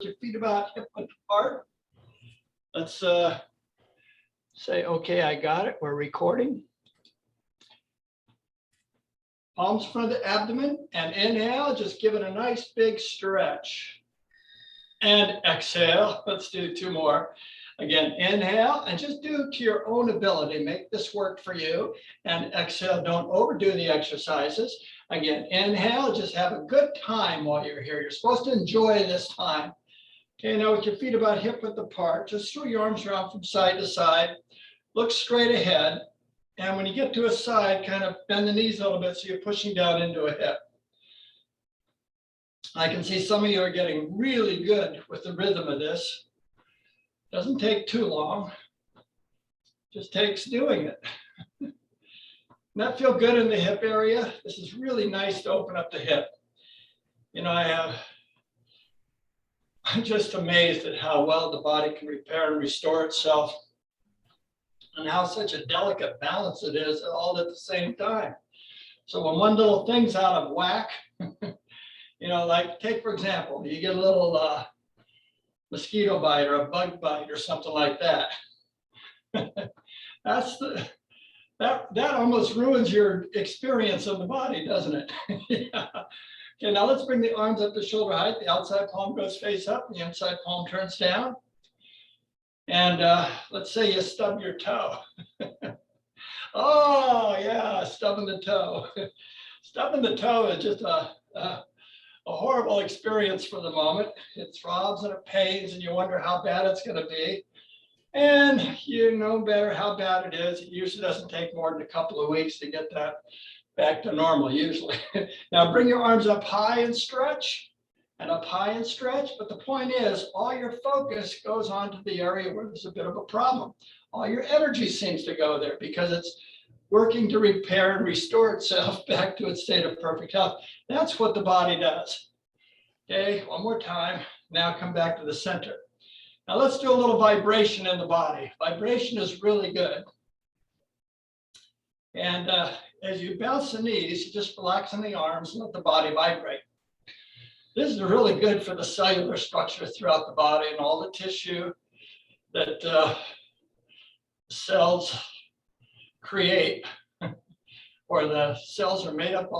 Your feet about hip width apart. Let's say, okay, I got it. We're recording. Palms in front of the abdomen and inhale, just give it a nice big stretch. And exhale, let's do two more. Again, inhale and just do to your own ability. Make this work for you. And exhale, don't overdo the exercises. Again, inhale, just have a good time while you're here. You're supposed to enjoy this time. Okay, now with your feet about hip width apart, just throw your arms around from side to side. Look straight ahead. And when you get to a side, kind of bend the knees a little bit so you're pushing down into a hip. I can see some of you are getting really good with the rhythm of this. Doesn't take too long. Just takes doing it. Doesn't that feel good in the hip area? This is really nice to open up the hip. You know, I'm just amazed at how well the body can repair and restore itself and how such a delicate balance it is all at the same time. So when one little thing's out of whack, you know, like take, for example, you get a little mosquito bite or a bug bite or something like that. That almost ruins your experience of the body, doesn't it? Yeah. Okay, now let's bring the arms up to shoulder height. The outside palm goes face up, the inside palm turns down. And let's say you stub your toe. Oh, yeah, stubbing the toe. Stubbing the toe is just a horrible experience for the moment. It throbs and it pains, and you wonder how bad it's going to be. And you know better how bad it is. It usually doesn't take more than a couple of weeks to get that back to normal, usually. Now bring your arms up high and stretch, and up high and stretch. But the point is, all your focus goes on to the area where there's a bit of a problem. All your energy seems to go there because it's working to repair and restore itself back to its state of perfect health. That's what the body does. Okay, one more time. Now come back to the center. Now let's do a little vibration in the body. Vibration is really good. And as you bounce the knees, you just relax in the arms and let the body vibrate. This is really good for the cellular structure throughout the body and all the tissue that cells create, or the cells are made up,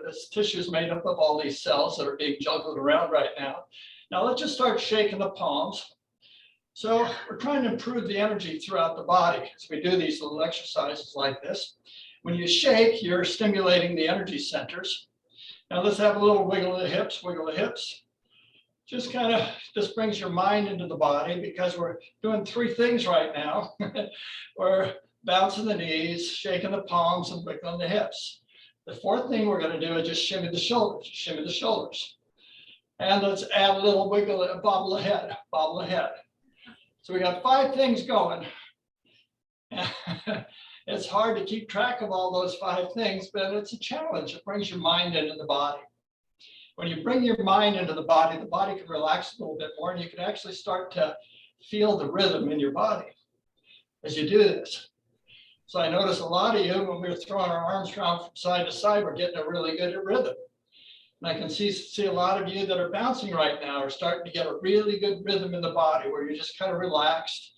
this tissue is made up of all these cells that are being juggled around right now. Now let's just start shaking the palms. So we're trying to improve the energy throughout the body as we do these little exercises like this. When you shake, you're stimulating the energy centers. Now let's have a little wiggle of the hips, wiggle the hips. Just kind of, just brings your mind into the body because we're doing three things right now. We're bouncing the knees, shaking the palms, and wiggling the hips. The fourth thing we're going to do is just shimmy the shoulders, shimmy the shoulders. And let's add a little wiggle, bobble the head, bobble the head. So we got 5 things going. It's hard to keep track of all those 5 things, but it's a challenge. It brings your mind into the body. When you bring your mind into the body can relax a little bit more, and you can actually start to feel the rhythm in your body as you do this. So I notice a lot of you, when we're throwing our arms around from side to side, we're getting a really good rhythm. And I can see a lot of you that are bouncing right now are starting to get a really good rhythm in the body where you're just kind of relaxed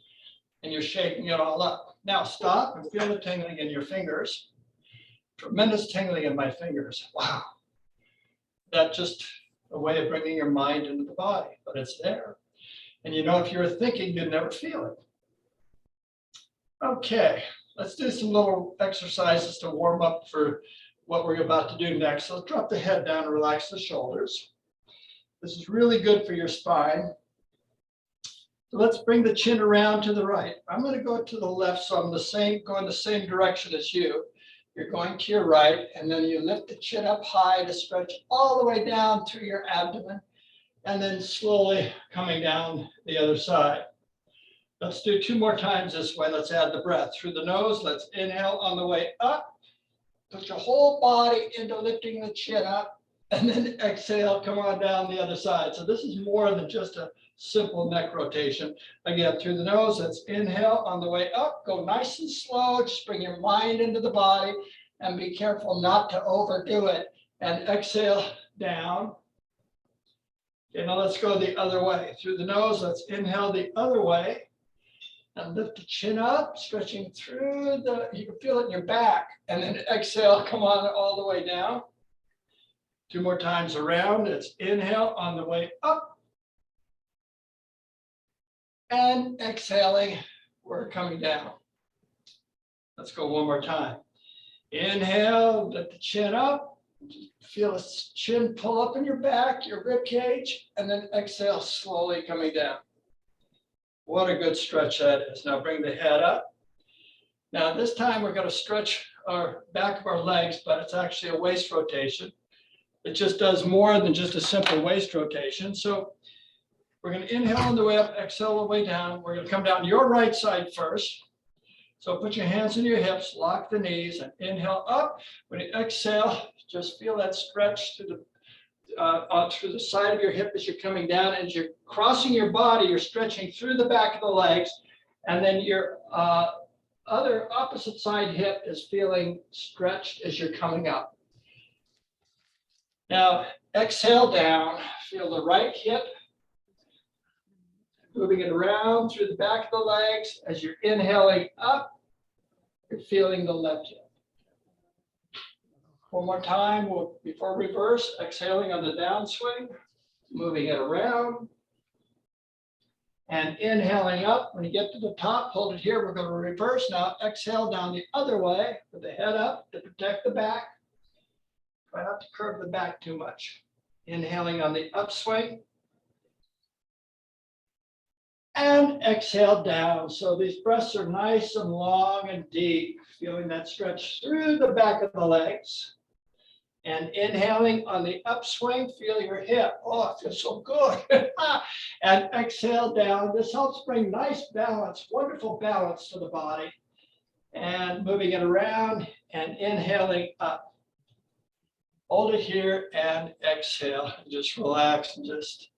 and you're shaking it all up. Now stop and feel the tingling in your fingers. Tremendous tingling in my fingers. Wow. That's just a way of bringing your mind into the body, but it's there. And you know, if you were thinking, you'd never feel it. Okay, let's do some little exercises to warm up for what we're about to do next. So let's drop the head down and relax the shoulders. This is really good for your spine. So let's bring the chin around to the right. I'm going to go to the left, so I'm going the same direction as you. You're going to your right, and then you lift the chin up high to stretch all the way down through your abdomen, and then slowly coming down the other side. Let's do 2 more times this way. Let's add the breath through the nose. Let's inhale on the way up. Put your whole body into lifting the chin up, and then exhale, come on down the other side. So this is more than just a simple neck rotation. Again, through the nose, let's inhale on the way up. Go nice and slow. Just bring your mind into the body and be careful not to overdo it. And exhale down. Okay, now let's go the other way. Through the nose, let's inhale the other way and lift the chin up, stretching through you can feel it in your back. And then exhale, come on all the way down. 2 more times around. It's inhale on the way up. And exhaling, we're coming down. Let's go one more time. Inhale, lift the chin up. Just feel the chin pull up in your back, your rib cage, and then exhale, slowly coming down. What a good stretch that is. Now bring the head up. Now this time we're going to stretch our back of our legs, but it's actually a waist rotation. It just does more than just a simple waist rotation. So we're going to inhale on the way up, exhale on the way down. We're going to come down your right side first. So put your hands in your hips, lock the knees, and inhale up. When you exhale, just feel that stretch through the side of your hip as you're coming down. As you're crossing your body, you're stretching through the back of the legs, and then your other opposite side hip is feeling stretched as you're coming up. Now, exhale down, feel the right hip, moving it around through the back of the legs. As you're inhaling up, you're feeling the left hip. One more time before reverse, exhaling on the downswing, moving it around. And inhaling up. When you get to the top, hold it here. We're going to reverse now. Exhale down the other way with the head up to protect the back. Try not to curve the back too much. Inhaling on the upswing. And exhale down. So these breaths are nice and long and deep, feeling that stretch through the back of the legs. And inhaling on the upswing, feel your hip. Oh, it feels so good. And exhale down. This helps bring nice balance, wonderful balance to the body. And moving it around and inhaling up. Hold it here and exhale. Just relax and just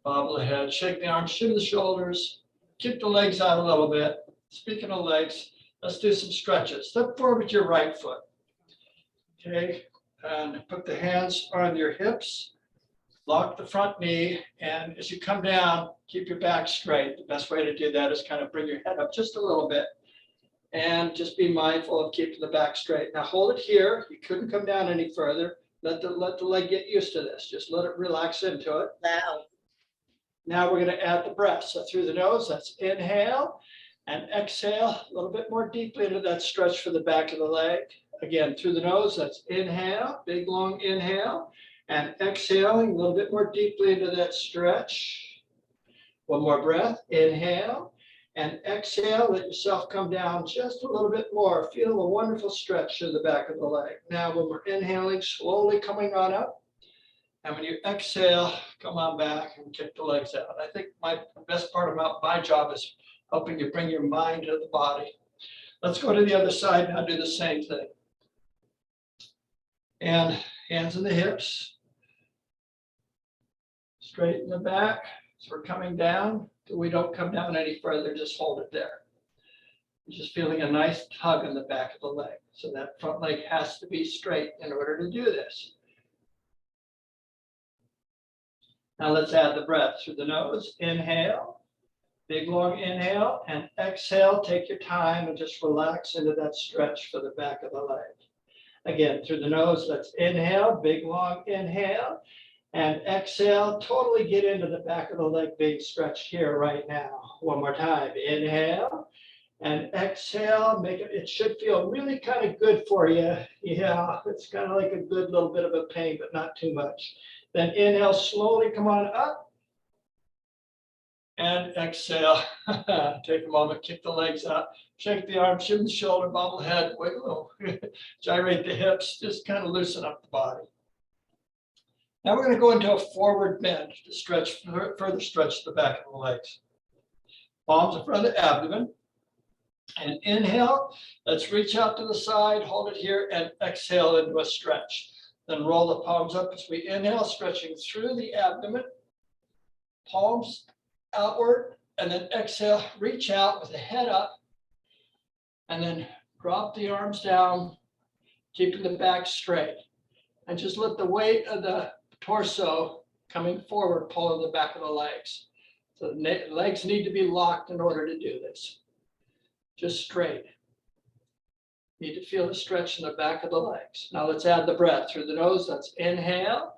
bobble the head, shake the arms, shimmy the shoulders, kick the legs out a little bit. Speaking of legs, let's do some stretches. Step forward with your right foot. Okay. And put the hands on your hips, lock the front knee, and as you come down, keep your back straight. The best way to do that is kind of bring your head up just a little bit and just be mindful of keeping the back straight. Now hold it here. You couldn't come down any further. Let the leg get used to this. Just let it relax into it. Now we're going to add the breath. So through the nose, let's inhale and exhale a little bit more deeply into that stretch for the back of the leg. Again, through the nose, let's inhale, big long inhale, and exhaling a little bit more deeply into that stretch. One more breath, inhale, and exhale, let yourself come down just a little bit more. Feel a wonderful stretch to the back of the leg. Now, when we're inhaling, slowly coming on up, and when you exhale, come on back and kick the legs out. I think the best part about my job is helping you bring your mind to the body. Let's go to the other side and do the same thing. And hands in the hips, straighten the back. So we're coming down. We don't come down any further, just hold it there. You're just feeling a nice tug in the back of the leg. So that front leg has to be straight in order to do this. Now let's add the breath through the nose. Inhale, big long inhale, and exhale. Take your time and just relax into that stretch for the back of the leg. Again, through the nose, let's inhale, big long inhale, and exhale. Totally get into the back of the leg being stretched here right now. One more time. Inhale and exhale. It should feel really kind of good for you. Yeah, it's kind of like a good little bit of a pain, but not too much. Then inhale, slowly come on up. And exhale. Take a moment, kick the legs up, shake the arms, shimmy the shoulder, bobble the head, wiggle, gyrate the hips, just kind of loosen up the body. Now we're going to go into a forward bend to stretch, further stretch the back of the legs. Palms in front of the abdomen. And inhale, let's reach out to the side, hold it here, and exhale into a stretch. Then roll the palms up as we inhale, stretching through the abdomen. Palms outward, and then exhale, reach out with the head up, and then drop the arms down, keeping the back straight. And just let the weight of the torso coming forward, pulling the back of the legs. So the legs need to be locked in order to do this. Just straight. Need to feel the stretch in the back of the legs. Now let's add the breath through the nose. That's inhale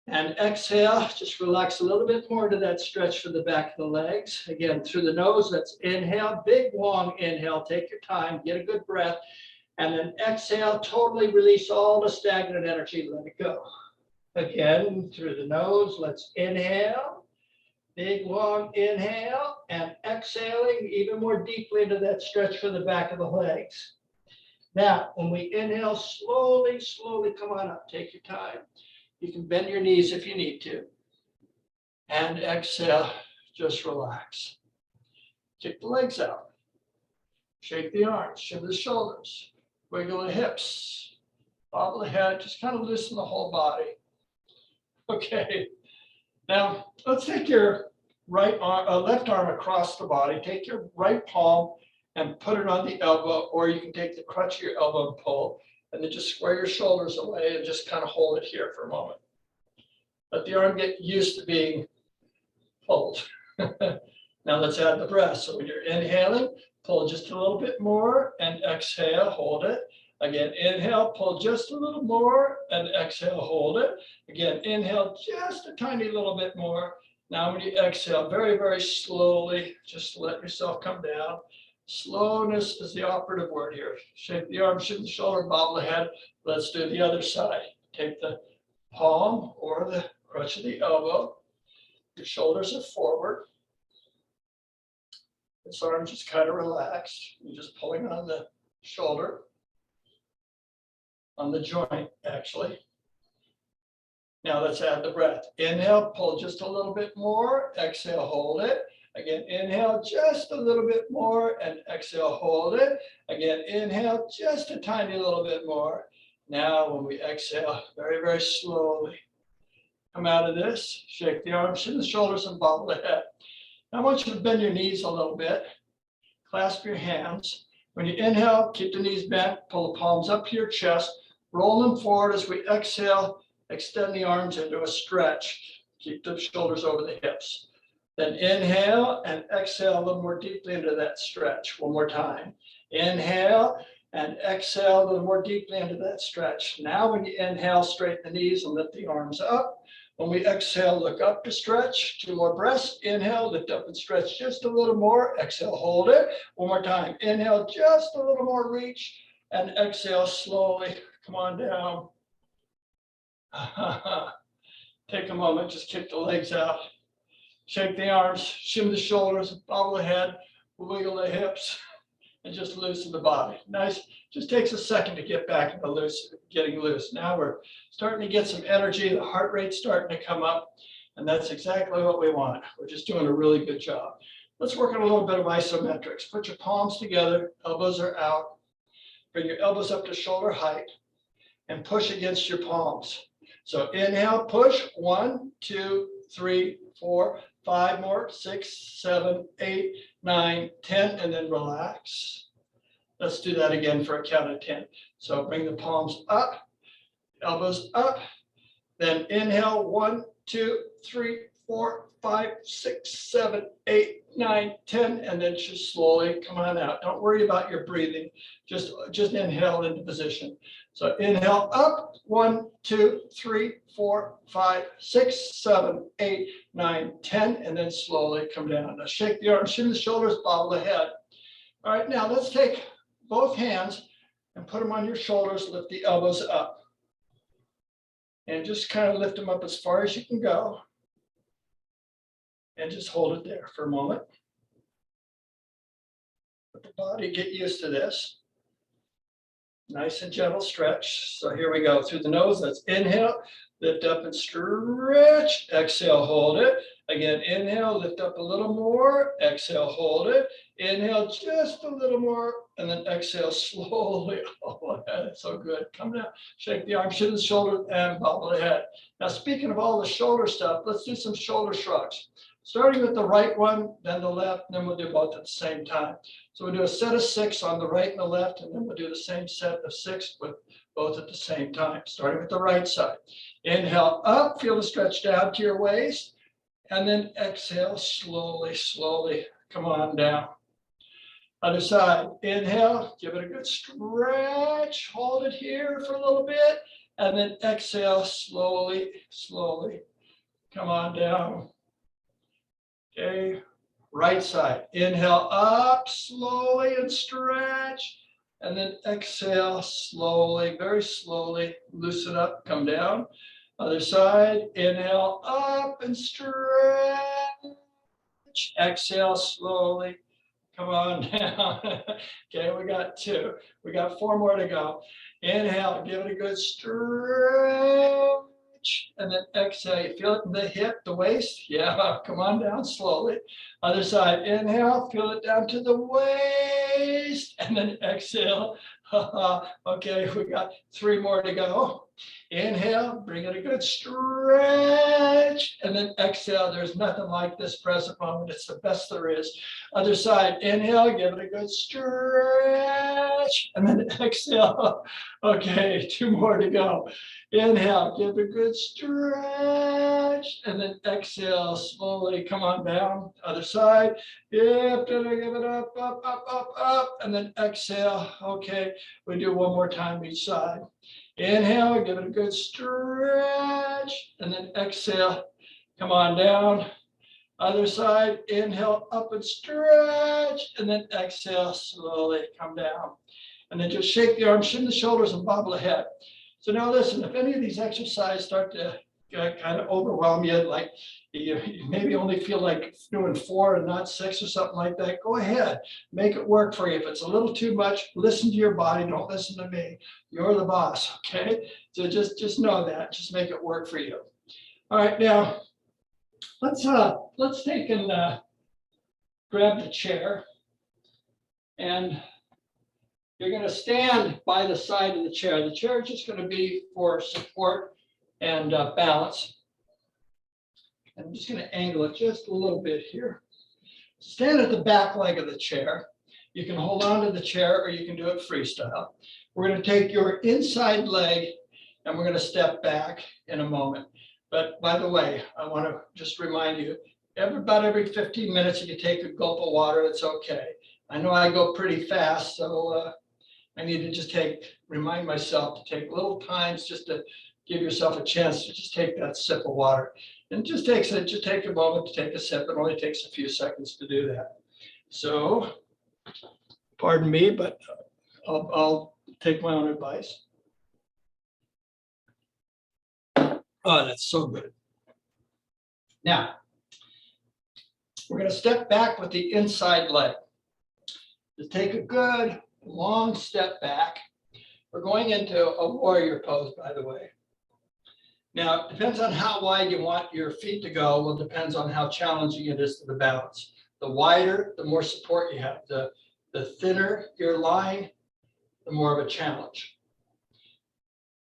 and exhale. Just relax a little bit more to that stretch for the back of the legs. Again, through the nose, that's inhale, big long inhale. Take your time, get a good breath. And then exhale, totally release all the stagnant energy, let it go. Again, through the nose, let's inhale, big long inhale, and exhaling even more deeply into that stretch for the back of the legs. Now, when we inhale, slowly, slowly come on up. Take your time. You can bend your knees if you need to. And exhale, just relax. Kick the legs out. Shake the arms, shiver the shoulders, wiggle the hips, bobble the head, just kind of loosen the whole body. Okay, now let's take your left arm across the body. Take your right palm and put it on the elbow, or you can take the crutch of your elbow and pull, and then just square your shoulders away and just kind of hold it here for a moment. Let the arm get used to being pulled. Now let's add the breath. So when you're inhaling, pull just a little bit more and exhale, hold it. Again, inhale, pull just a little more and exhale, hold it. Again, inhale just a tiny little bit more. Now when you exhale, very, very slowly, just let yourself come down. Slowness is the operative word here. Shake the arm, shift the shoulder, bobble the head. Let's do the other side. Take the palm or the crutch of the elbow. Your shoulders are forward. This arm just kind of relaxed. You're just pulling on the shoulder, on the joint, actually. Now let's add the breath. Inhale, pull just a little bit more. Exhale, hold it. Again, inhale just a little bit more and exhale, hold it. Again, inhale just a tiny little bit more. Now when we exhale, very, very slowly, come out of this, shake the arms, shift the shoulders, and bobble the head. Now I want you to bend your knees a little bit, clasp your hands. When you inhale, keep the knees bent, pull the palms up to your chest, roll them forward. As we exhale, extend the arms into a stretch. Keep the shoulders over the hips. Then inhale and exhale a little more deeply into that stretch. One more time. Inhale and exhale a little more deeply into that stretch. Now when you inhale, straighten the knees and lift the arms up. When we exhale, look up to stretch. 2 more breaths. Inhale, lift up and stretch just a little more. Exhale, hold it. One more time. Inhale, just a little more reach. And exhale slowly. Come on down. Take a moment, just kick the legs out. Shake the arms, shimmy the shoulders, bobble the head, wiggle the hips, and just loosen the body. Nice. Just takes a second to get back into getting loose. Now we're starting to get some energy. The heart rate's starting to come up, and that's exactly what we want. We're just doing a really good job. Let's work on a little bit of isometrics. Put your palms together, elbows are out. Bring your elbows up to shoulder height and push against your palms. So inhale, push. 1, 2, 3, 4, 5 more, 6, 7, 8, 9, 10, and then relax. Let's do that again for a count of 10. So bring the palms up, elbows up, then inhale, 1, 2, 3, 4, 5, 6, 7, 8, 9, 10, and then just slowly come on out. Don't worry about your breathing. Just inhale into position. So inhale up, 1, 2, 3, 4, 5, 6, 7, 8, 9, 10, and then slowly come down. Now shake the arms, shimmy the shoulders, bobble the head. All right, now let's take both hands and put them on your shoulders, lift the elbows up. And just kind of lift them up as far as you can go. And just hold it there for a moment. Let the body get used to this. Nice and gentle stretch. So here we go. Through the nose, let's inhale, lift up and stretch. Exhale, hold it. Again, inhale, lift up a little more. Exhale, hold it. Inhale just a little more, and then exhale slowly. Oh, that's so good. Come down, shake the arms, shift the shoulders, and bobble the head. Now, speaking of all the shoulder stuff, let's do some shoulder shrugs. starting with the right one, then the left, and then we'll do both at the same time. So we'll do a set of 6 on the right and the left, and then we'll do the same set of 6 with both at the same time, starting with the right side. Inhale up, feel the stretch down to your waist, and then exhale slowly, slowly, come on down. Other side, inhale, give it a good stretch, hold it here for a little bit, and then exhale slowly, slowly, come on down. Okay, right side, inhale up slowly and stretch, and then exhale slowly, very slowly, loosen up, come down. Other side, inhale up and stretch, exhale slowly, come on down. Okay, we got 2. We got 4 more to go. Inhale, give it a good stretch, and then exhale. You feel it in the hip, the waist? Yeah, come on down slowly. Other side, inhale, feel it down to the waist, and then exhale. Okay, we got 3 more to go. Inhale, bring it a good stretch, and then exhale. There's nothing like this present moment. It's the best there is. Other side, inhale, give it a good stretch, and then exhale. Okay, 2 more to go. Inhale, give it a good stretch, and then exhale slowly. Come on down. Other side. Yep, give it up, up, up, up, up, and then exhale. Okay, we do 1 more time each side. Inhale, give it a good stretch, and then exhale. Come on down. Other side, inhale, up and stretch, and then exhale, slowly come down. And then just shake the arms, shin the shoulders, and bob the head. So now listen, if any of these exercises start to kind of overwhelm you, like you maybe only feel like doing 4 and not 6 or something like that, go ahead, make it work for you. If it's a little too much, listen to your body, don't listen to me. You're the boss, okay? So just know that, just make it work for you. All right, now let's take and grab the chair, and you're going to stand by the side of the chair. The chair is just going to be for support and balance. I'm just going to angle it just a little bit here. Stand at the back leg of the chair. You can hold on to the chair or you can do it freestyle. We're going to take your inside leg and we're going to step back in a moment. But by the way, I want to just remind you, about every 15 minutes, you can take a gulp of water. It's okay. I know I go pretty fast, so I need to just remind myself to take little times just to give yourself a chance to just take that sip of water. And just take a moment to take a sip. It only takes a few seconds to do that. So, pardon me, but I'll take my own advice. Oh, that's so good. Now, we're going to step back with the inside leg. Just take a good long step back. We're going into a warrior pose, by the way. Now, it depends on how wide you want your feet to go. Well, it depends on how challenging it is to the balance. The wider, the more support you have. The thinner your line, the more of a challenge.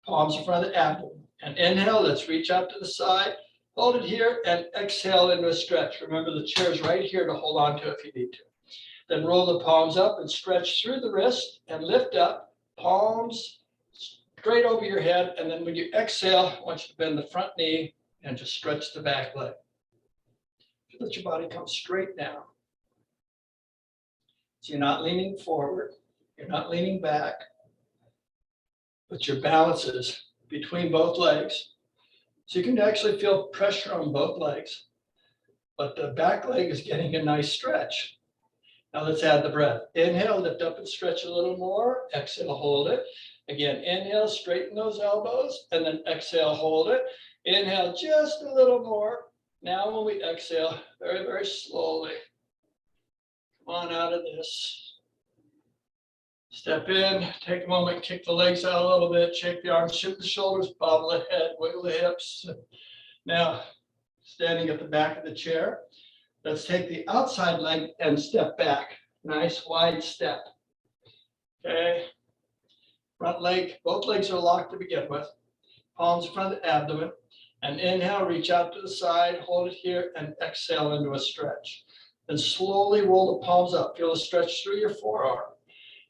Palms in front of the abdomen. And inhale, let's reach out to the side. Hold it here and exhale into a stretch. Remember, the chair is right here to hold on to if you need to. Then roll the palms up and stretch through the wrist and lift up. Palms straight over your head. And then when you exhale, I want you to bend the front knee and just stretch the back leg. Let your body come straight down. So you're not leaning forward. You're not leaning back. But your balance is between both legs. So you can actually feel pressure on both legs. But the back leg is getting a nice stretch. Now let's add the breath. Inhale, lift up and stretch a little more. Exhale, hold it. Again, inhale, straighten those elbows, and then exhale, hold it. Inhale, just a little more. Now when we exhale, very, very slowly, come on out of this. Step in, take a moment, kick the legs out a little bit, shake the arms, shift the shoulders, bobble the head, wiggle the hips. Now, standing at the back of the chair, let's take the outside leg and step back. Nice wide step. Okay. Front leg, both legs are locked to begin with. Palms in front of the abdomen. And inhale, reach out to the side, hold it here, and exhale into a stretch. Then slowly roll the palms up. Feel a stretch through your forearm.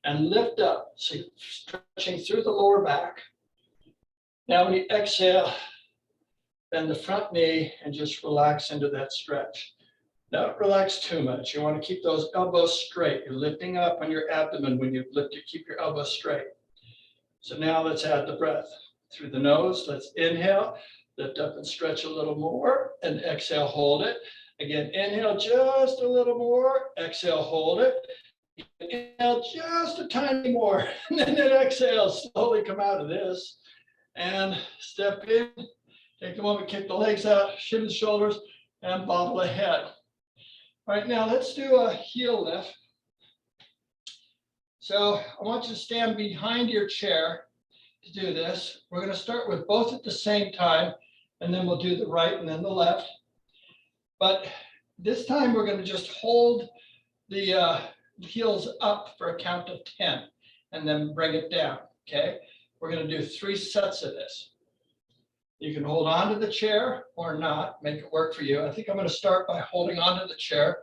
And lift up, so you're stretching through the lower back. Now when you exhale, bend the front knee and just relax into that stretch. Don't relax too much. You want to keep those elbows straight. You're lifting up on your abdomen when you lift. You keep your elbows straight. So now let's add the breath. Through the nose, let's inhale, lift up and stretch a little more, and exhale, hold it. Again, inhale just a little more, exhale, hold it. Inhale just a tiny more, and then exhale, slowly come out of this. And step in, take a moment, kick the legs out, shim the shoulders, and bobble the head. All right, now let's do a heel lift. So I want you to stand behind your chair to do this. We're going to start with both at the same time, and then we'll do the right and then the left. But this time we're going to just hold the heels up for a count of 10, and then bring it down, okay? We're going to do 3 sets of this. You can hold on to the chair or not, make it work for you. I think I'm going to start by holding onto the chair,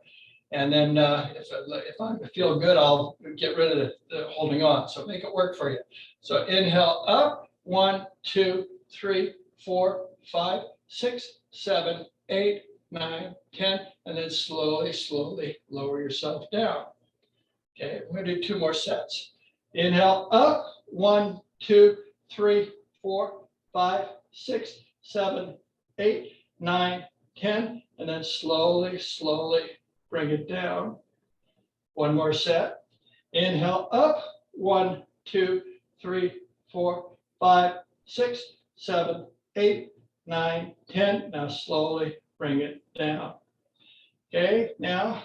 and then if I feel good, I'll get rid of the holding on. So make it work for you. So inhale up, 1, 2, 3, 4, 5, 6, 7, 8, 9, 10, and then slowly, slowly lower yourself down. Okay, we're going to do 2 more sets. Inhale up, 1, 2, 3, 4, 5, 6, 7, 8, 9, 10, and then slowly, slowly bring it down. 1 more set. Inhale up, 1, 2, 3, 4, 5, 6, 7, 8, 9, 10. Now slowly bring it down. Okay, now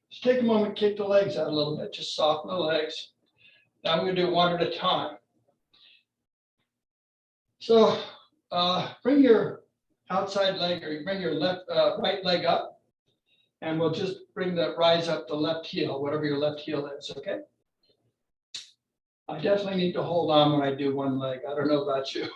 just take a moment, kick the legs out a little bit, just soften the legs. Now I'm going to do 1 at a time. So bring your outside leg, or bring your right leg up, and we'll just rise up the left heel, whatever your left heel is, okay? I definitely need to hold on when I do one leg. I don't know about you.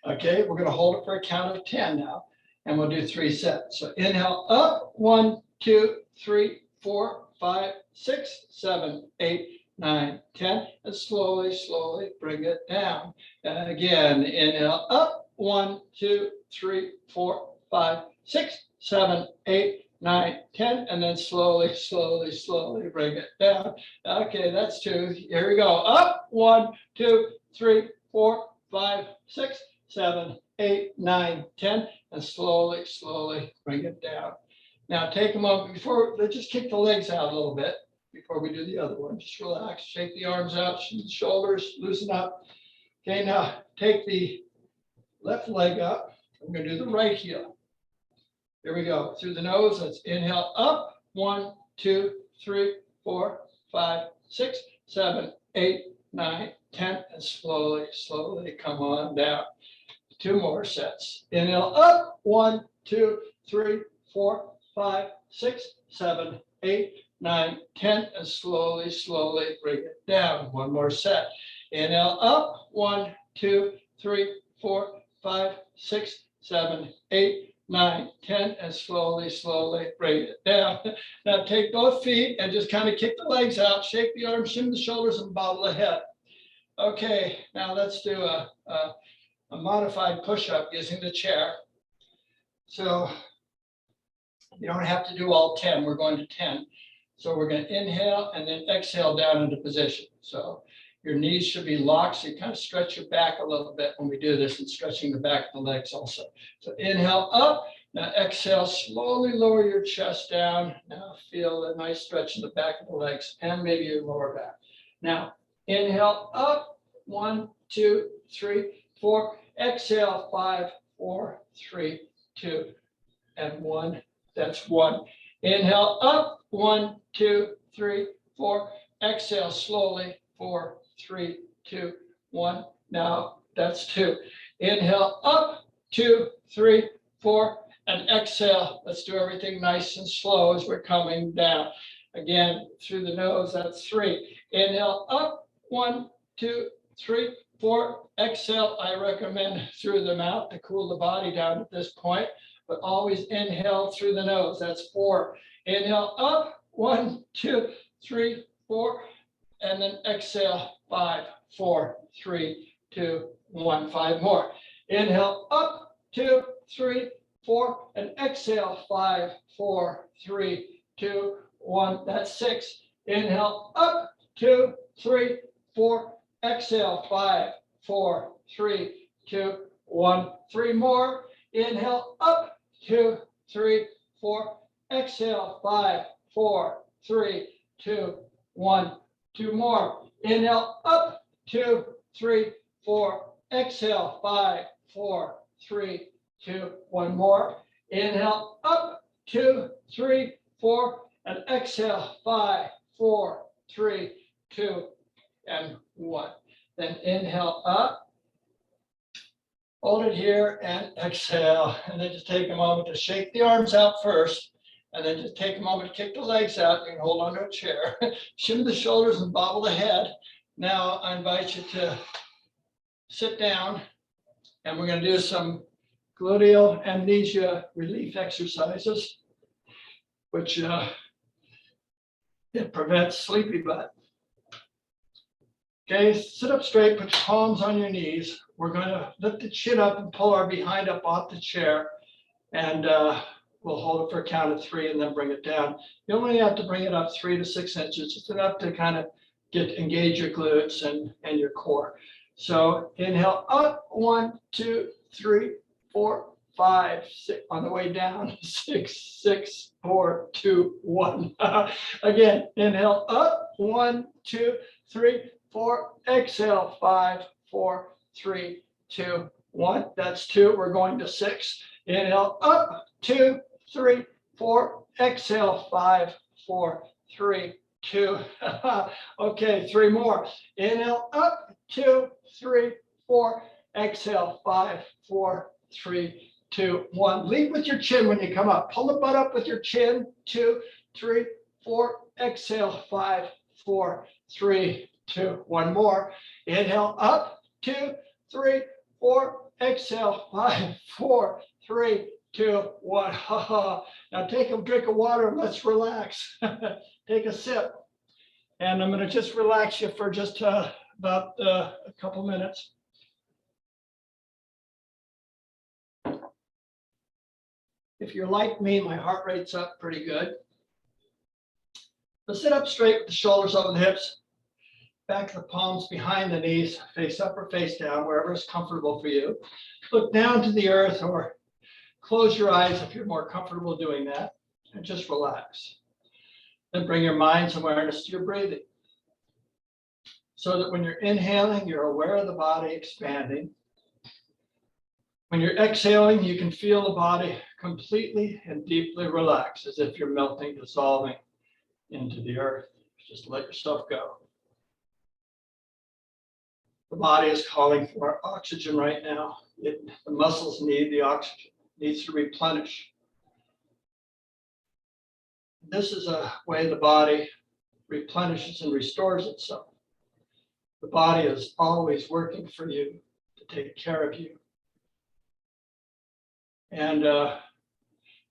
Okay, we're going to hold it for a count of 10 now, and we'll do 3 sets. So inhale up, 1, 2, 3, 4, 5, 6, 7, 8, 9, 10, and slowly, slowly bring it down. And again, inhale up, 1, 2, 3, 4, 5, 6, 7, 8, 9, 10, and then slowly, slowly, slowly bring it down. Okay, that's 2. Here we go. Up, 1, 2, 3, 4, 5, 6, 7, 8, 9, 10, and slowly, slowly bring it down. Now take a moment let's just kick the legs out a little bit before we do the other one. Just relax, shake the arms out, shoulders, loosen up. Okay, now take the left leg up. I'm going to do the right heel. Here we go. Through the nose, let's inhale up. 1, 2, 3, 4, 5, 6, 7, 8, 9, 10, and slowly, slowly come on down. 2 more sets. Inhale up. 1, 2, 3, 4, 5, 6, 7, 8, 9, 10, and slowly, slowly bring it down. 1 more set. Inhale up. 1, 2, 3, 4, 5, 6, 7, 8, 9, 10, and slowly, slowly bring it down. Now take both feet and just kind of kick the legs out, shake the arms, shim the shoulders, and bobble the head. Okay, now let's do a modified push-up using the chair. So you don't have to do all 10. We're going to 10. So we're going to inhale and then exhale down into position. So your knees should be locked, so you kind of stretch your back a little bit when we do this, and stretching the back of the legs also. So inhale up, now exhale, slowly lower your chest down. Now feel a nice stretch in the back of the legs and maybe your lower back. Now inhale up, 1, 2, 3, 4. Exhale, 5, 4, 3, 2, and 1. That's 1. Inhale up, 1, 2, 3, 4. Exhale slowly, 4, 3, 2, 1. Now that's 2. Inhale up, 2, 3, 4, and exhale. Let's do everything nice and slow as we're coming down. Again, through the nose, that's 3. Inhale up, 1, 2, 3, For exhale, I recommend through the mouth to cool the body down at this point, but always inhale through the nose. That's 4. Inhale up, 1, 2, 3, 4, and then exhale, 5, 4, 3, 2, 1. 5 more. Inhale up, 2, 3, 4, and exhale, 5, 4, 3, 2, 1. That's 6. Inhale up, 2, 3, 4. Exhale, 5, 4, 3, 2, 1. 3 more. Inhale up, 2, 3, 4. Exhale, 5, 4, 3, 2, 1. 2 more. Inhale up, 2, 3, 4. Exhale, 5, 4, 3, 2, 1 more. Inhale up, 2, 3, 4, and exhale, 5, 4, 3, 2, and 1. Then inhale up, hold it here, and exhale. And then just take a moment to shake the arms out first, and then just take a moment to kick the legs out. You can hold onto a chair, shimmy the shoulders and bobble the head. Now I invite you to sit down, and we're going to do some gluteal amnesia relief exercises, which it prevents sleepy butt. Okay, sit up straight, put your palms on your knees. We're going to lift the chin up and pull our behind up off the chair, and we'll hold it for a count of 3 and then bring it down. You only have to bring it up 3 to 6 inches. It's enough to kind of engage your glutes and your core. So inhale up, 1, 2, 3, 4, 5, 6. On the way down, 6, 6, 4, 2, 1. Again, inhale up, 1, 2, 3, 4. Exhale, 5, 4, 3, 2, 1. That's 2. We're going to 6. Inhale up, 2, 3, 4. Exhale, 5, 4, 3, 2. Okay, 3 more. Inhale up, 2, 3, 4. Exhale, 5, 4, 3, 2, 1. Lead with your chin when you come up. Pull the butt up with your chin. 2, 3, 4. Exhale, 5, 4, 3, 2. 1 more. Inhale up. 2, 3, 4. Exhale. 5, 4, 3, 2, 1. Now take a drink of water and let's relax. Take a sip. And I'm going to just relax you for just about a couple minutes. If you're like me, my heart rate's up pretty good. But sit up straight with the shoulders over the hips, back of the palms behind the knees, face up or face down, wherever is comfortable for you. Look down to the earth or close your eyes if you're more comfortable doing that, and just relax. Then bring your mind's awareness to your breathing, so that when you're inhaling, you're aware of the body expanding. When you're exhaling, you can feel the body completely and deeply relax, as if you're melting, dissolving into the earth. Just let yourself go. The body is calling for oxygen right now. The muscles need the oxygen, it needs to replenish. This is a way the body replenishes and restores itself. The body is always working for you to take care of you. And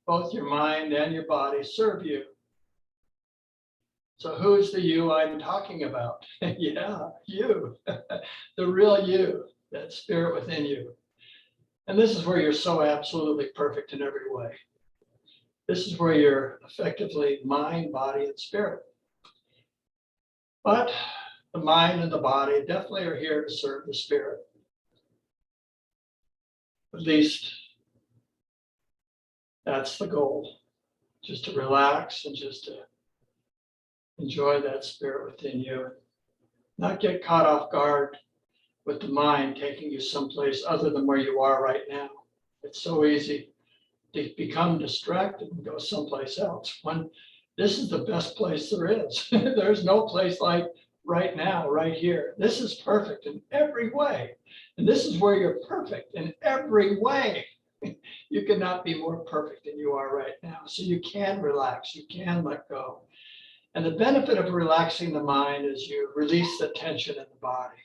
both your mind and your body serve you. So who is the you I'm talking about? Yeah, you, the real you, that spirit within you. And this is where you're so absolutely perfect in every way. This is where you're effectively mind, body, and spirit. But the mind and the body definitely are here to serve the spirit. At least that's the goal, just to relax and just to enjoy that spirit within you. Not get caught off guard with the mind taking you someplace other than where you are right now. It's so easy to become distracted and go someplace else, when this is the best place there is. There's no place like right now, right here. This is perfect in every way. And this is where you're perfect in every way. You cannot be more perfect than you are right now. So you can relax, you can let go. And the benefit of relaxing the mind is you release the tension in the body.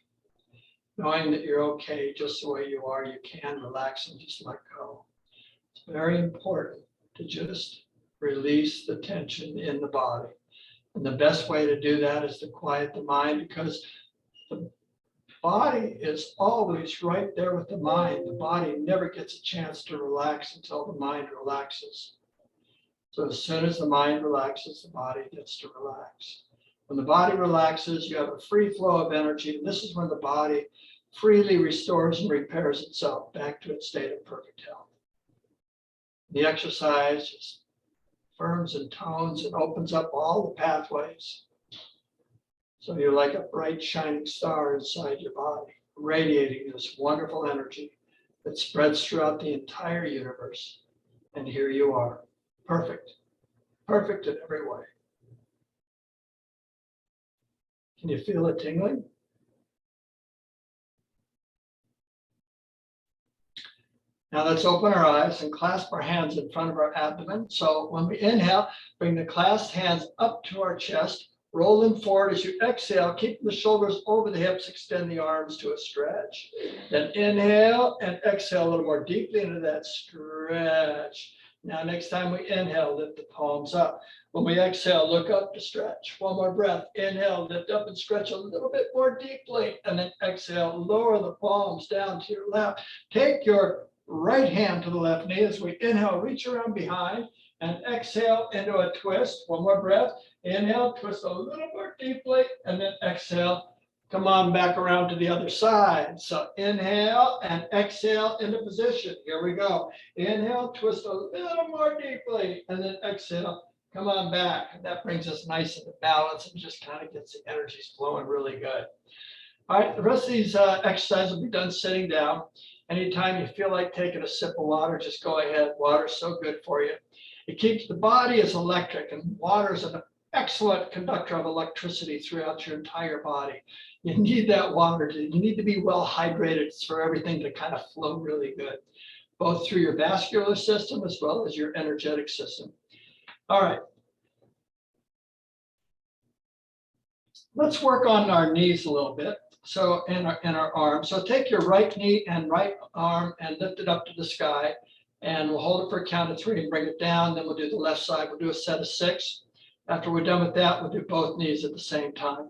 knowing that you're okay just the way you are. You can relax and just let go. It's very important to just release the tension in the body. And the best way to do that is to quiet the mind, because the body is always right there with the mind. The body never gets a chance to relax until the mind relaxes. So as soon as the mind relaxes, the body gets to relax. When the body relaxes, you have a free flow of energy, and this is when the body freely restores and repairs itself back to its state of perfect health. The exercise just firms and tones and opens up all the pathways. So you're like a bright shining star inside your body, radiating this wonderful energy that spreads throughout the entire universe. And here you are, perfect, perfect in every way. Can you feel it tingling? Now let's open our eyes and clasp our hands in front of our abdomen. So when we inhale, bring the clasped hands up to our chest, roll them forward. As you exhale, keep the shoulders over the hips, extend the arms to a stretch. Then inhale and exhale a little more deeply into that stretch. Now, next time we inhale, lift the palms up. When we exhale, look up to stretch. One more breath. Inhale, lift up and stretch a little bit more deeply. And then exhale, lower the palms down to your lap. Take your right hand to the left knee as we inhale, reach around behind, and exhale into a twist. One more breath. Inhale, twist a little more deeply, and then exhale. Come on back around to the other side. So inhale and exhale into position. Here we go. Inhale, twist a little more deeply, and then exhale. Come on back. And that brings us nice into balance and just kind of gets the energies flowing really good. All right, the rest of these exercises will be done sitting down. Anytime you feel like taking a sip of water, just go ahead. Water's so good for you. It keeps the body is electric, and water is an excellent conductor of electricity throughout your entire body. You need that water. You need to be well hydrated for everything to kind of flow really good, both through your vascular system as well as your energetic system. All right. Let's work on our knees a little bit. So in our arms. So take your right knee and right arm and lift it up to the sky. And we'll hold it for a count of 3 and bring it down. Then we'll do the left side. We'll do a set of 6. After we're done with that, we'll do both knees at the same time.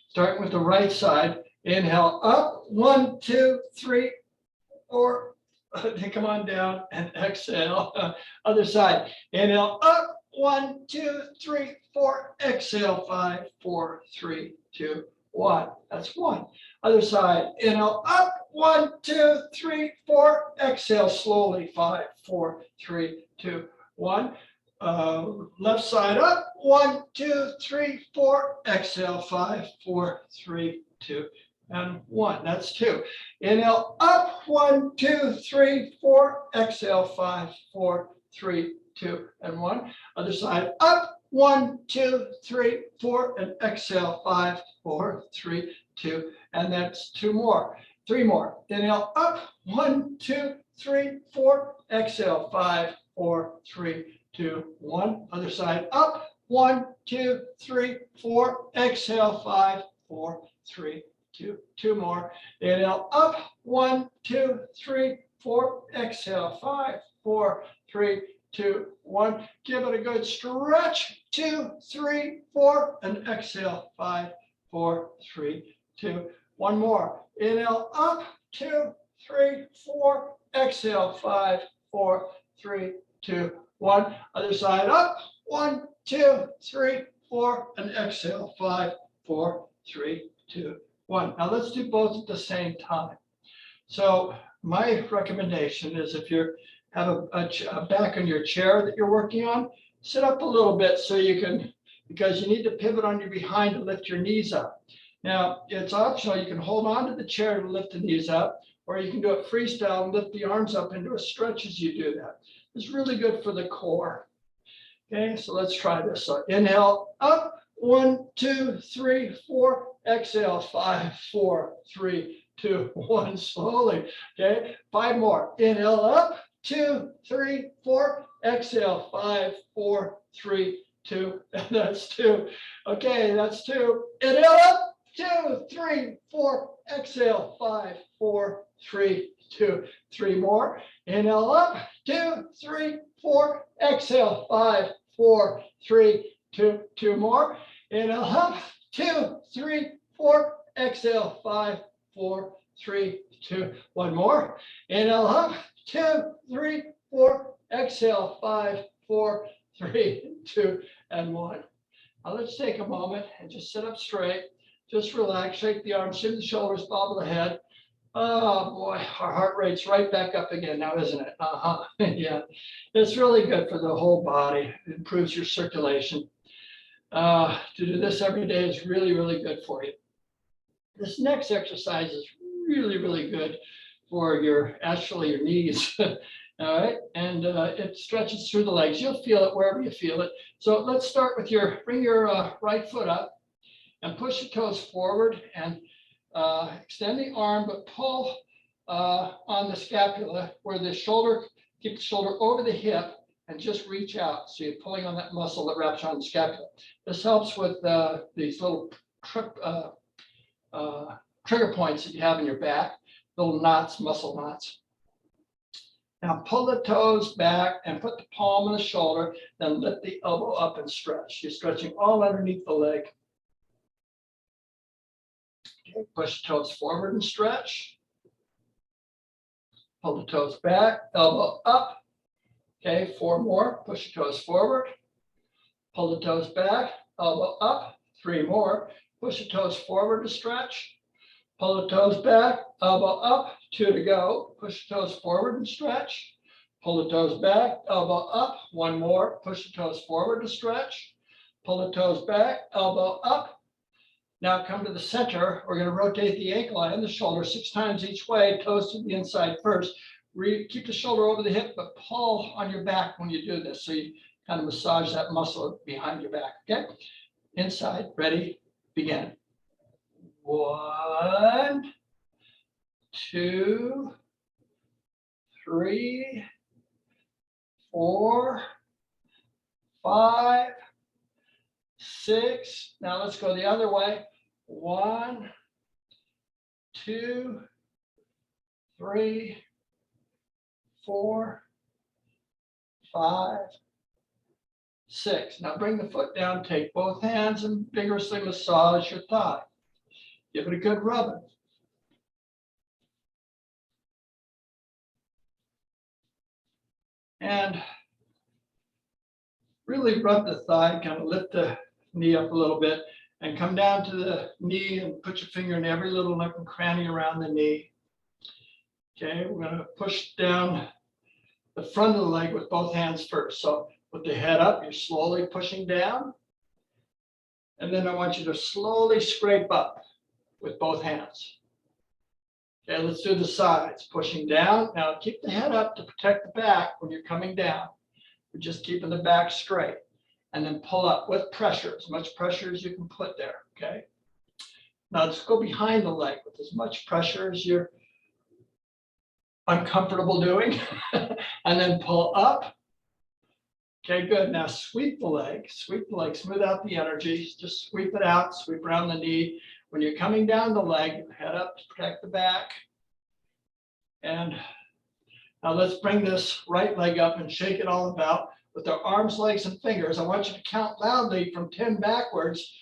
Starting with the right side. Inhale up. 1, 2, 3, 4. Then come on down and exhale. Other side. Inhale up. 1, 2, 3, 4. Exhale. 5, 4, 3, 2, 1. That's 1. Other side. Inhale up. 1, 2, 3, 4. Exhale slowly. 5, 4, 3, 2, 1. Left side up. 1, 2, 3, 4. Exhale. 5, 4, 3, 2, and 1. That's 2. Inhale up. 1, 2, 3, 4. Exhale. 5, 4, 3, 2, and 1. Other side up. 1, 2, 3, 4, and exhale. 5, 4, 3, 2, and that's 2 more. 3 more. Inhale up. 1, 2, 3, 4. Exhale. 5, 4, 3, 2, 1. Other side up. 1, 2, 3, 4. Exhale. 5, 4, 3, 2. 2 more. Inhale up. 1, 2, 3, 4. Exhale. 5, 4, 3, 2, 1. Give it a good stretch. 2, 3, 4, and exhale. 5, 4, 3, 2. 1 more. Inhale up. 2, 3, 4. Exhale. 5, 4, 3, 2, 1. Other side up. 1, 2, 3, 4, and exhale. 5, 4, 3, 2, 1. Now let's do both at the same time. So my recommendation is if you have a back in your chair that you're working on, sit up a little bit so you can, because you need to pivot on your behind to lift your knees up. Now, it's optional. You can hold on to the chair to lift the knees up, or you can do it freestyle and lift the arms up into a stretch as you do that. It's really good for the core. Okay, so let's try this. So inhale up. 1, 2, 3, 4. Exhale. 5, 4, 3, 2, 1. Slowly. Okay, 5 more. Inhale up. 2, 3, 4. Exhale. 5, 4, 3, 2. And that's 2. Okay, that's 2. Inhale up. 2, 3, 4. Exhale, 5, 4, 3, 2. 3 more. Inhale up, 2, 3, 4. Exhale, 5, 4, 3, 2. 2 more. Inhale up, 2, 3, 4. Exhale, 5, 4, 3, 2. 1 more. Inhale up, 2, 3, 4. Exhale, 5, 4, 3, 2, and 1. Now let's take a moment and just sit up straight. Just relax, shake the arms, shake the shoulders, bobble the head. Oh boy, our heart rate's right back up again now, isn't it? Yeah, it's really good for the whole body. It improves your circulation. To do this every day is really, really good for you. This next exercise is really, really good for your knees. All right, and it stretches through the legs. You'll feel it wherever you feel it. So let's start with bring your right foot up and push the toes forward and extend the arm, but pull on the scapula where the shoulder, keep the shoulder over the hip and just reach out. So you're pulling on that muscle that wraps around the scapula. This helps with these little trigger points that you have in your back, little knots, muscle knots. Now pull the toes back and put the palm on the shoulder, then lift the elbow up and stretch. You're stretching all underneath the leg. Okay, push the toes forward and stretch. Pull the toes back, elbow up. Okay, 4 more. Push the toes forward. Pull the toes back, elbow up. 3 more. Push the toes forward to stretch. Pull the toes back, elbow up. 2 to go. Push the toes forward and stretch. Pull the toes back, elbow up. 1 more. Push the toes forward to stretch. Pull the toes back, elbow up. Now come to the center. We're going to rotate the ankle and the shoulder 6 times each way, toes to the inside first. Keep the shoulder over the hip, but pull on your back when you do this. So you kind of massage that muscle behind your back, okay? Inside, ready, begin. 1, 2, 3, 4, 5, 6. Now let's go the other way. 1, 2, 3, 4, 5, 6. Now bring the foot down, take both hands and vigorously massage your thigh. Give it a good rubbing. And really rub the thigh, kind of lift the knee up a little bit and come down to the knee and put your finger in every little nook and cranny around the knee. Okay, we're going to push down the front of the leg with both hands first. So put the head up, you're slowly pushing down. And then I want you to slowly scrape up with both hands. Okay, let's do the sides. Pushing down. Now keep the head up to protect the back when you're coming down. We're just keeping the back straight. And then pull up with pressure, as much pressure as you can put there, okay? Now just go behind the leg with as much pressure as you're uncomfortable doing. And then pull up. Okay, good. Now sweep the leg, smooth out the energy. Just sweep it out, sweep around the knee. When you're coming down the leg, head up to protect the back. And now let's bring this right leg up and shake it all about with our arms, legs, and fingers. I want you to count loudly from 10 backwards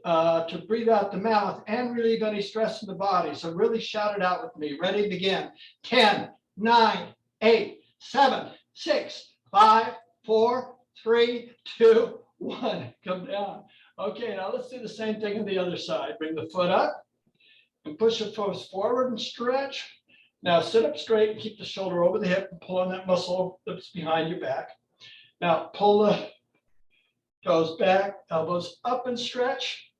to breathe out the mouth and relieve any stress in the body. So really shout it out with me. Ready, begin. 10, 9, 8, 7, 6, 5, 4, 3, 2, 1. Come down. Okay, now let's do the same thing on the other side. Bring the foot up and push the toes forward and stretch. Now sit up straight and keep the shoulder over the hip and pull on that muscle that's behind your back. Now pull the toes back, elbows up and stretch.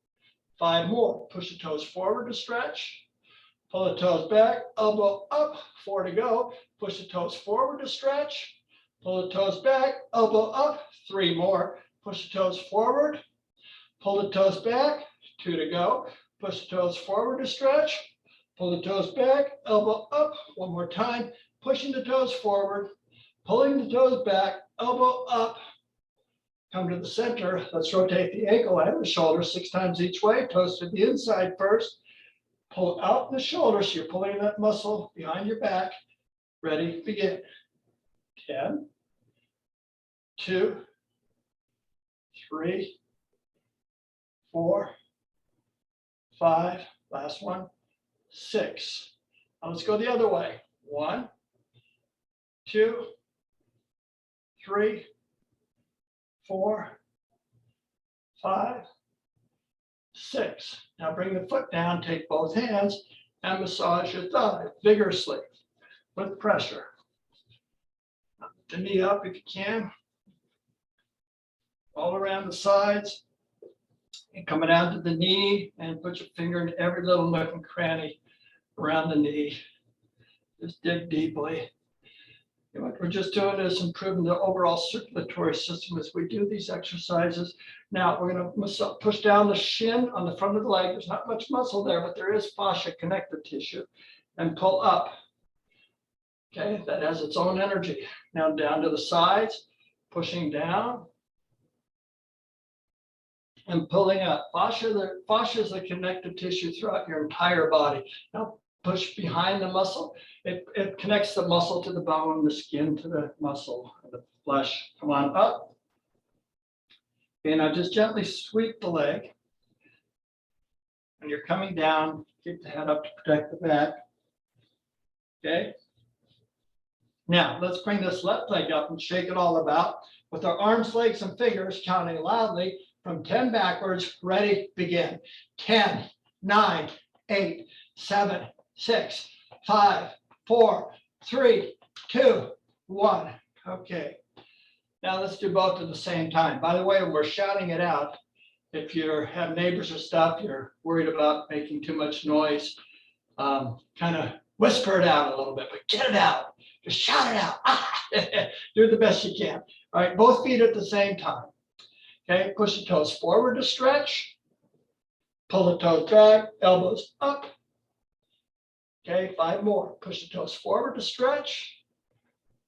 5 more. Push the toes forward to stretch. Pull the toes back, elbow up. 4 to go. Push the toes forward to stretch. Pull the toes back, elbow up. 3 more. Push the toes forward. Pull the toes back. 2 to go. Push the toes forward to stretch. Pull the toes back, elbow up. 1 more time. Pushing the toes forward. Pulling the toes back, elbow up. Come to the center. Let's rotate the ankle and the shoulder 6 times each way. Toes to the inside first. Pull out the shoulder, so you're pulling that muscle behind your back. Ready, begin. 10, 2, 3, 4, 5, last one, 6. Now let's go the other way. 1, 2, 3, 4, 5, 6. Now bring the foot down, take both hands, and massage your thigh vigorously with pressure. The knee up if you can. All around the sides. And coming down to the knee, and put your finger in every little nook and cranny around the knee. Just dig deeply. And what we're just doing is improving the overall circulatory system as we do these exercises. Now we're going to push down the shin on the front of the leg. There's not much muscle there, but there is fascia connective tissue. And pull up. Okay, that has its own energy. Now down to the sides, pushing down. And pulling up. Fascia is the connective tissue throughout your entire body. Now push behind the muscle. It connects the muscle to the bone, the skin to the muscle, and the flesh. Come on up. Okay, now just gently sweep the leg. And you're coming down, keep the head up to protect the back. Okay. Now let's bring this left leg up and shake it all about with our arms, legs, and fingers, counting loudly. From 10 backwards, ready, begin. 10, 9, 8, 7, 6, 5, 4, 3, 2, 1. Okay. Now let's do both at the same time. By the way, when we're shouting it out, if you have neighbors or stuff, you're worried about making too much noise, kind of whisper it out a little bit, but get it out. Just shout it out. Do the best you can. All right, both feet at the same time. Okay, push the toes forward to stretch. Pull the toes back, elbows up. Okay, 5 more. Push the toes forward to stretch.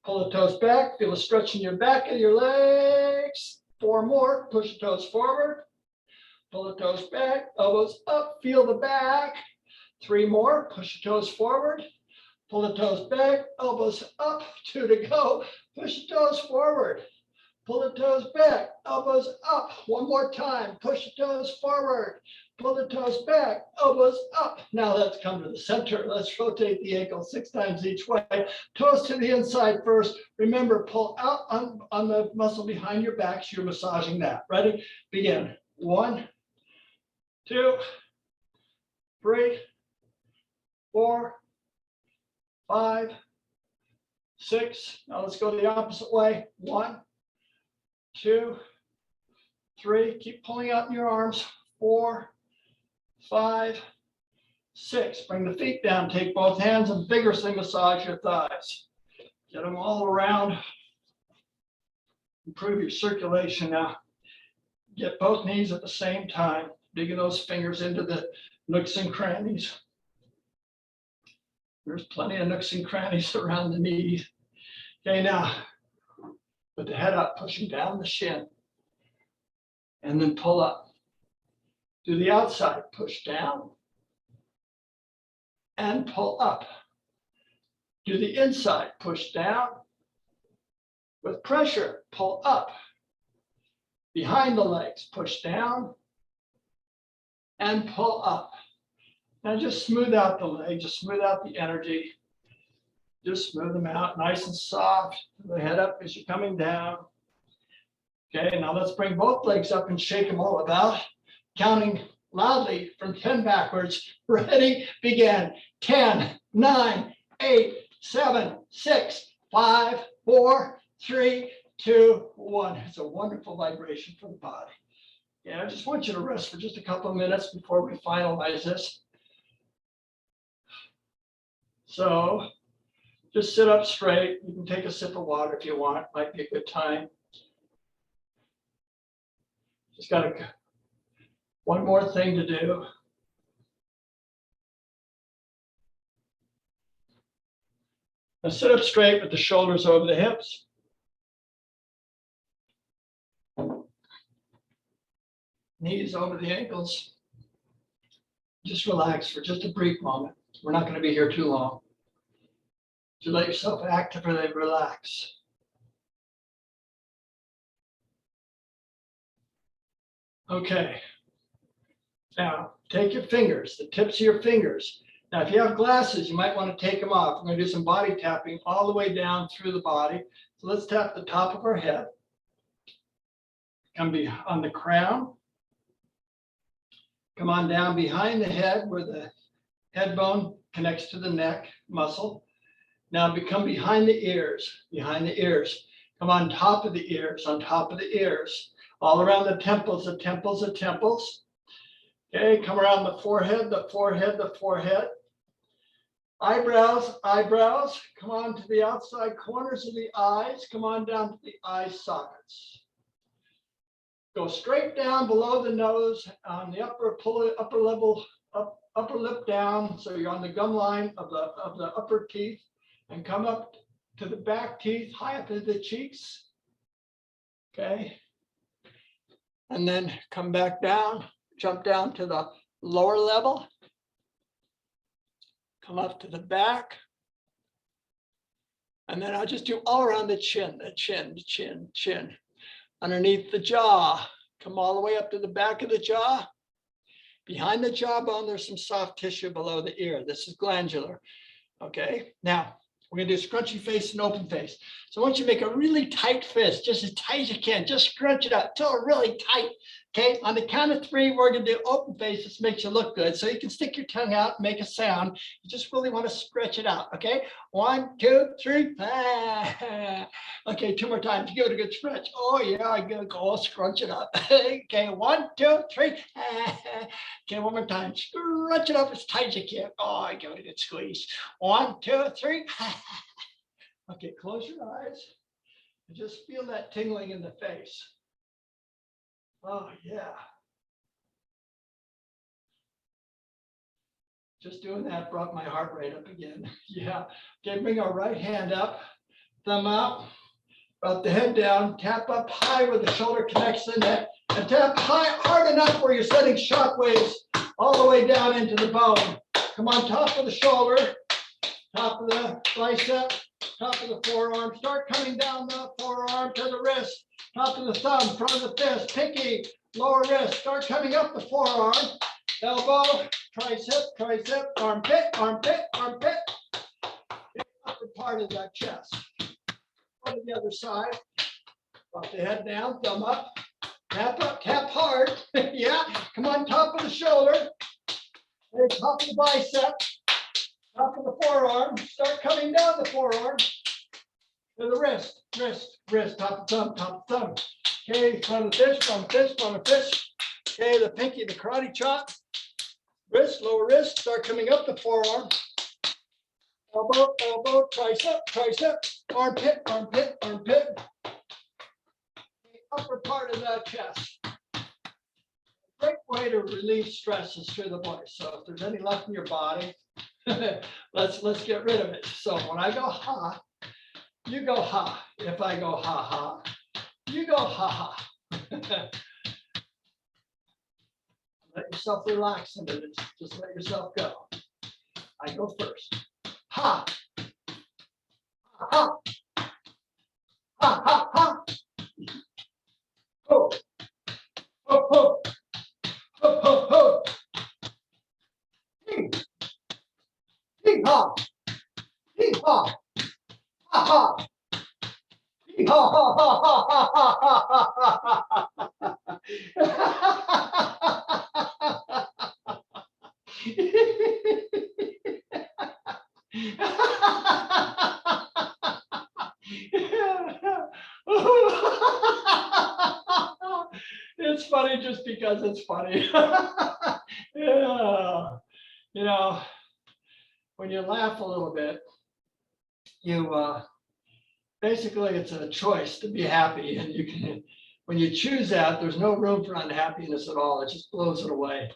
Pull the toes back, feel a stretch in your back of your legs. 4 more. Push the toes forward. Pull the toes back, elbows up, feel the back. 3 more. Push the toes forward. Pull the toes back, elbows up. 2 to go. Push the toes forward. Pull the toes back, elbows up. 1 more time. Push the toes forward. Pull the toes back, elbows up. Now let's come to the center. Let's rotate the ankle 6 times each way. Toes to the inside first. Remember, pull out on the muscle behind your back, so you're massaging that. Ready? Begin. 1, 2, 3, 4, 5, 6. Now let's go the opposite way. 1, 2, 3. Keep pulling out in your arms. 4, 5, 6. Bring the feet down. Take both hands and vigorously massage your thighs. Get them all around. Improve your circulation now. Get both knees at the same time. Digging those fingers into the nooks and crannies. There's plenty of nooks and crannies around the knees. Okay, now put the head up, pushing down the shin. And then pull up. Do the outside, push down. And pull up. Do the inside, push down. With pressure, pull up. Behind the legs, push down. And pull up. Now just smooth out the leg, just smooth out the energy. Just smooth them out, nice and soft. The head up as you're coming down. Okay, now let's bring both legs up and shake them all about. Counting loudly from 10 backwards. Ready, begin. 10, 9, 8, 7, 6, 5, 4, 3, 2, 1. It's a wonderful vibration for the body. Yeah, I just want you to rest for just a couple of minutes before we finalize this. So just sit up straight. You can take a sip of water if you want. Might be a good time. Just got one more thing to do. Now sit up straight with the shoulders over the hips. Knees over the ankles. Just relax for just a brief moment. We're not going to be here too long. To let yourself actively relax. Okay. Now, take your fingers, the tips of your fingers. Now, if you have glasses, you might want to take them off. We're going to do some body tapping all the way down through the body. So let's tap the top of our head. Come be on the crown. Come on down behind the head where the head bone connects to the neck muscle. Now come behind the ears, behind the ears. Come on top of the ears, on top of the ears. All around the temples, the temples, the temples. Okay, come around the forehead, the forehead, the forehead. Eyebrows, eyebrows. Come on to the outside corners of the eyes. Come on down to the eye sockets. Go straight down below the nose on the upper lip down. So you're on the gum line of the upper teeth, and come up to the back teeth, high up into the cheeks. Okay. And then come back down, jump down to the lower level. Come up to the back. And then I'll just do all around the chin, the chin, the chin, chin. Underneath the jaw, come all the way up to the back of the jaw. Behind the jawbone, there's some soft tissue below the ear. This is glandular. Okay, now we're gonna do scrunchy face and open face. So I want you to make a really tight fist, just as tight as you can. Just scrunch it up till really tight. Okay, on the count of 3, we're gonna do open face. This makes you look good. So you can stick your tongue out and make a sound. You just really want to stretch it out. Okay, 1, 2, 3. Okay, 2 more times. Give it a good stretch. Oh yeah, I'm gonna go scrunch it up. Okay, 1, 2, 3. Okay, 1 more time. Stretch it up as tight as you can. Oh, I give it a good squeeze. 1, 2, 3. Okay, close your eyes and just feel that tingling in the face. Oh, yeah. Just doing that brought my heart rate up again. Yeah. Okay, bring our right hand up, thumb out, brought the head down, tap up high where the shoulder connects to the neck, and tap hard enough where you're sending shock waves all the way down into the bone. Come on top of the shoulder, top of the bicep, top of the forearm. Start coming down the forearm to the wrist. Top of the thumb, front of the fist, pinky, lower wrist. Start coming up the forearm, elbow, tricep, tricep, armpit, armpit, armpit. The upper part of that chest. Go to the other side. Drop the head down, thumb up, tap hard. Yeah, come on top of the shoulder. And top of the bicep, top of the forearm. Start coming down the forearm. To the wrist, top of thumb. Okay, front of the fist, front of fist, front of fist. Okay, the pinky, the karate chop. Wrist, lower wrist, start coming up the forearm. Elbow, elbow, tricep, tricep, armpit, armpit, armpit. The upper part of that chest. Great way to relieve stresses through the voice. So if there's any left in your body, let's get rid of it. So when I go ha, you go ha. If I go ha ha, you go ha ha. Let yourself relax into this. Just let yourself go. I go first. Ha. Ha. Ha ha ha. Ho. Ho ho. Ho ho ho. Hee. Hee ha. Hee ha. Ha ha. Hee ha ha ha ha ha ha ha ha. It's funny just because it's funny. Yeah. You know, when you laugh a little bit, you basically it's a choice to be happy, and you can, when you choose that, there's no room for unhappiness at all. It just blows it away.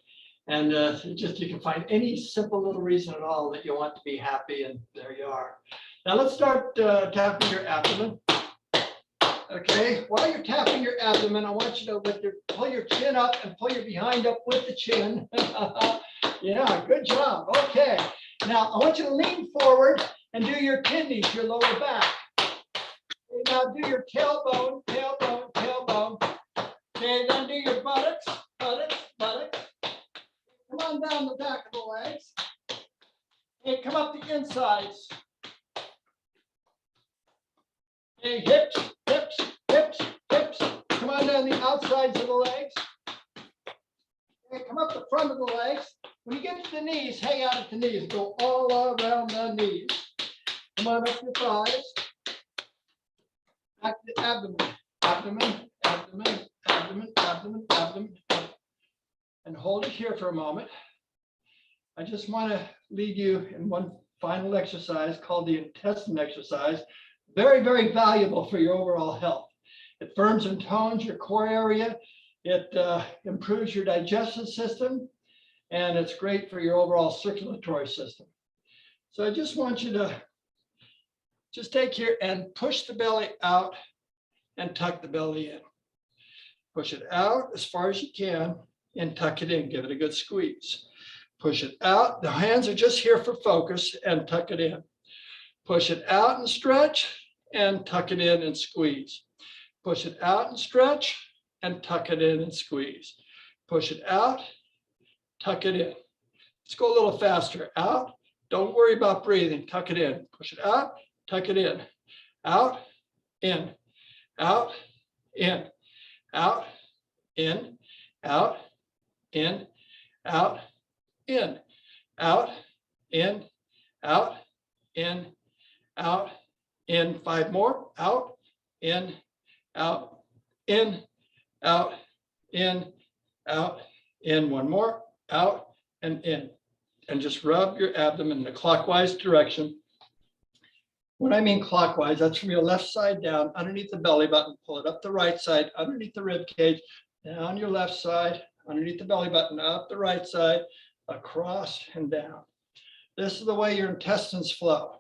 And you can find any simple little reason at all that you want to be happy, and there you are. Now let's start tapping your abdomen. Okay, while you're tapping your abdomen, I want you to pull your chin up and pull your behind up with the chin. Yeah, good job. Okay, now I want you to lean forward and do your kidneys, your lower back. Okay, now do your tailbone, tailbone, tailbone. Okay, then do your buttocks, buttocks, buttocks. Come on down the back of the legs. Okay, come up the insides. Okay, hips, hips, hips, hips. Come on down the outsides of the legs. Okay, come up the front of the legs. When you get to the knees, hang out at the knees. Go all around the knees. Come on up your thighs. Back to the abdomen. Abdomen, abdomen, abdomen, abdomen, abdomen. And hold it here for a moment. I just want to lead you in one final exercise called the intestine exercise. Very, very valuable for your overall health. It firms and tones your core area. It improves your digestive system, and it's great for your overall circulatory system. So I just want you to just take here and push the belly out and tuck the belly in. Push it out as far as you can and tuck it in. Give it a good squeeze. Push it out. The hands are just here for focus, and tuck it in. Push it out and stretch and tuck it in and squeeze. Push it out and stretch and tuck it in and squeeze. Push it out, tuck it in. Let's go a little faster. Out, don't worry about breathing, tuck it in. Push it out, tuck it in. Out, in, out, in, out, in, out, in, out, in, out, in, out, in, out, in. 5 more. Out, in, out, in, out, in, out, in. 1 more. Out and in. And just rub your abdomen in the clockwise direction. When I mean clockwise, that's from your left side down, underneath the belly button. Pull it up the right side, underneath the rib cage, down your left side, underneath the belly button, up the right side, across and down. This is the way your intestines flow.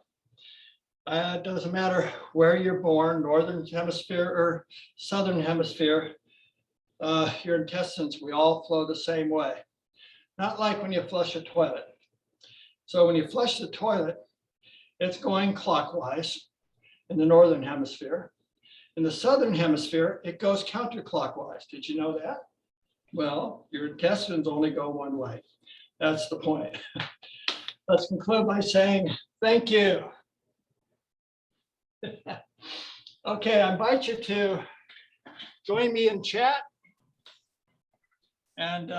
It doesn't matter where you're born, northern hemisphere or southern hemisphere, your intestines, we all flow the same way. Not like when you flush a toilet. So when you flush the toilet, it's going clockwise in the northern hemisphere. In the southern hemisphere, it goes counterclockwise. Did you know that? Well, your intestines only go one way. That's the point. Let's conclude by saying thank you. Okay, I invite you to join me in chat. And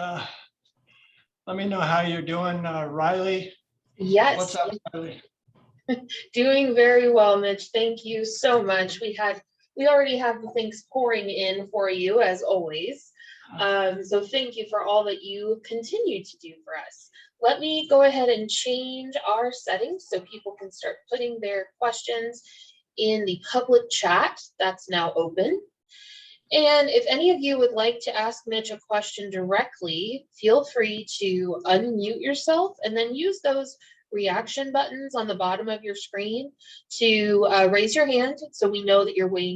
let me know how you're doing, Riley. Yes. What's up, Riley? Doing very well, Mitch. Thank you so much. We already have the things pouring in for you as always. So thank you for all that you continue to do for us. Let me go ahead and change our settings so people can start putting their questions in the public chat that's now open. And if any of you would like to ask Mitch a question directly, feel free to unmute yourself and then use those reaction buttons on the bottom of your screen to raise your hand so we know that you're waiting